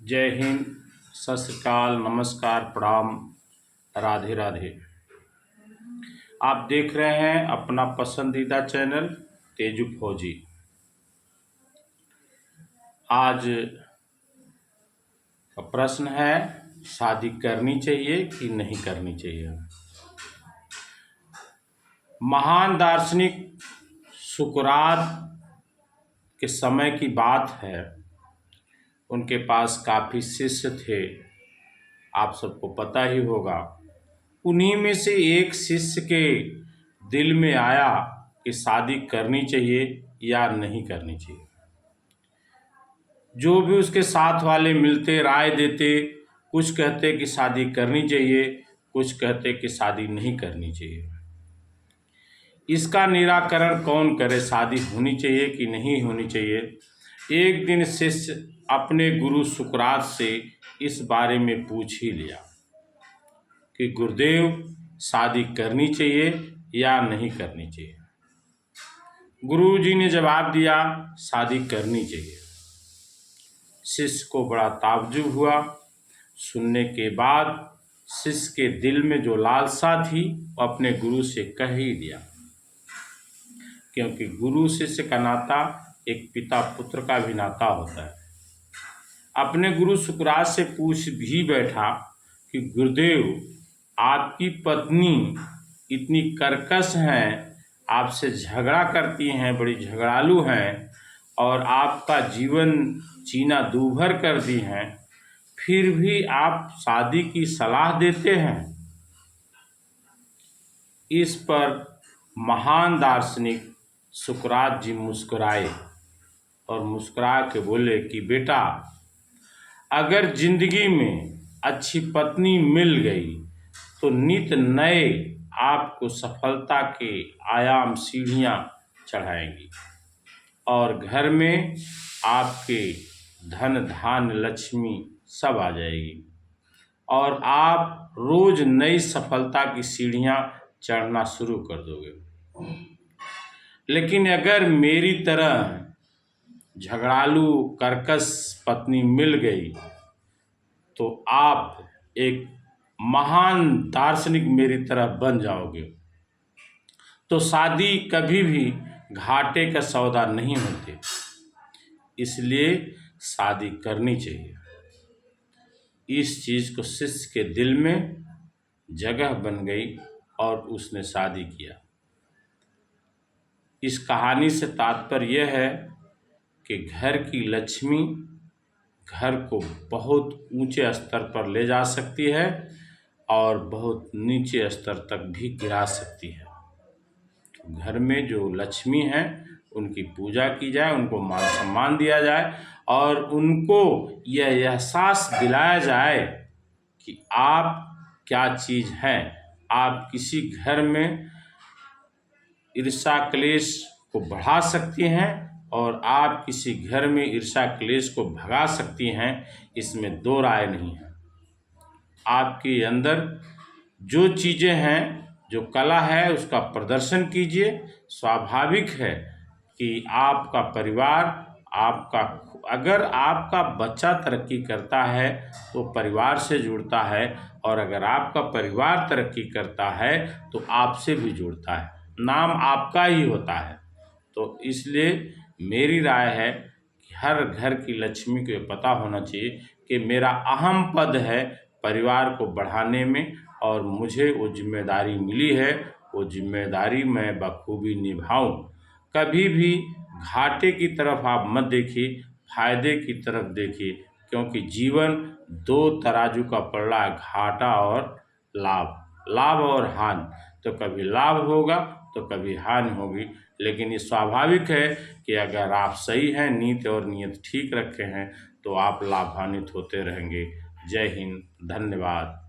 जय हिंद, सत श्री अकाल, नमस्कार, प्रणाम, राधे राधे। आप देख रहे हैं अपना पसंदीदा चैनल तेजू फौजी। आज का प्रश्न है, शादी करनी चाहिए कि नहीं करनी चाहिए। महान दार्शनिक सुकरात के समय की बात है। उनके पास काफ़ी शिष्य थे, आप सबको पता ही होगा। उन्हीं में से एक शिष्य के दिल में आया कि शादी करनी चाहिए या नहीं करनी चाहिए। जो भी उसके साथ वाले मिलते राय देते, कुछ कहते कि शादी करनी चाहिए, कुछ कहते कि शादी नहीं करनी चाहिए। इसका निराकरण कौन करे, शादी होनी चाहिए कि नहीं होनी चाहिए। एक दिन शिष्य अपने गुरु सुकरात से इस बारे में पूछ ही लिया कि गुरुदेव, शादी करनी चाहिए या नहीं करनी चाहिए। गुरु जी ने जवाब दिया, शादी करनी चाहिए। शिष्य को बड़ा ताज्जुब हुआ। सुनने के बाद शिष्य के दिल में जो लालसा थी वो अपने गुरु से कह ही दिया, क्योंकि गुरु शिष्य का नाता एक पिता पुत्र का भी नाता होता है। अपने गुरु सुकरात से पूछ भी बैठा कि गुरुदेव, आपकी पत्नी इतनी कर्कश हैं, आपसे झगड़ा करती हैं, बड़ी झगड़ालू हैं और आपका जीवन जीना दूभर कर दी हैं, फिर भी आप शादी की सलाह देते हैं। इस पर महान दार्शनिक सुकरात जी मुस्कुराए और मुस्कुरा के बोले कि बेटा, अगर जिंदगी में अच्छी पत्नी मिल गई तो नित नए आपको सफलता के आयाम सीढ़ियाँ चढ़ाएंगी और घर में आपके धन धान्य लक्ष्मी सब आ जाएगी और आप रोज नई सफलता की सीढ़ियाँ चढ़ना शुरू कर दोगे। लेकिन अगर मेरी तरह झगड़ालू कर्कश पत्नी मिल गई तो आप एक महान दार्शनिक मेरी तरह बन जाओगे। तो शादी कभी भी घाटे का सौदा नहीं होती, इसलिए शादी करनी चाहिए। इस चीज़ को शिष्य के दिल में जगह बन गई और उसने शादी किया। इस कहानी से तात्पर्य यह है कि घर की लक्ष्मी घर को बहुत ऊंचे स्तर पर ले जा सकती है और बहुत नीचे स्तर तक भी गिरा सकती है। घर में जो लक्ष्मी हैं उनकी पूजा की जाए, उनको मान सम्मान दिया जाए और उनको यह एहसास दिलाया जाए कि आप क्या चीज़ हैं। आप किसी घर में ईर्ष्या क्लेश को बढ़ा सकती हैं और आप किसी घर में ईर्ष्या क्लेश को भगा सकती हैं, इसमें दो राय नहीं है। आपके अंदर जो चीज़ें हैं, जो कला है, उसका प्रदर्शन कीजिए। स्वाभाविक है कि आपका परिवार, अगर आपका बच्चा तरक्की करता है तो परिवार से जुड़ता है और अगर आपका परिवार तरक्की करता है तो आपसे भी जुड़ता है, नाम आपका ही होता है। तो इसलिए मेरी राय है कि हर घर की लक्ष्मी को ये पता होना चाहिए कि मेरा अहम पद है परिवार को बढ़ाने में और मुझे वो जिम्मेदारी मिली है, वो जिम्मेदारी मैं बखूबी निभाऊं। कभी भी घाटे की तरफ आप मत देखिए, फायदे की तरफ देखिए, क्योंकि जीवन दो तराजू का पलड़ा है, घाटा और लाभ और हानि। तो कभी लाभ होगा तो कभी हानि होगी, लेकिन ये स्वाभाविक है कि अगर आप सही हैं, नीति और नियत ठीक रखे हैं तो आप लाभान्वित होते रहेंगे। जय हिंद, धन्यवाद।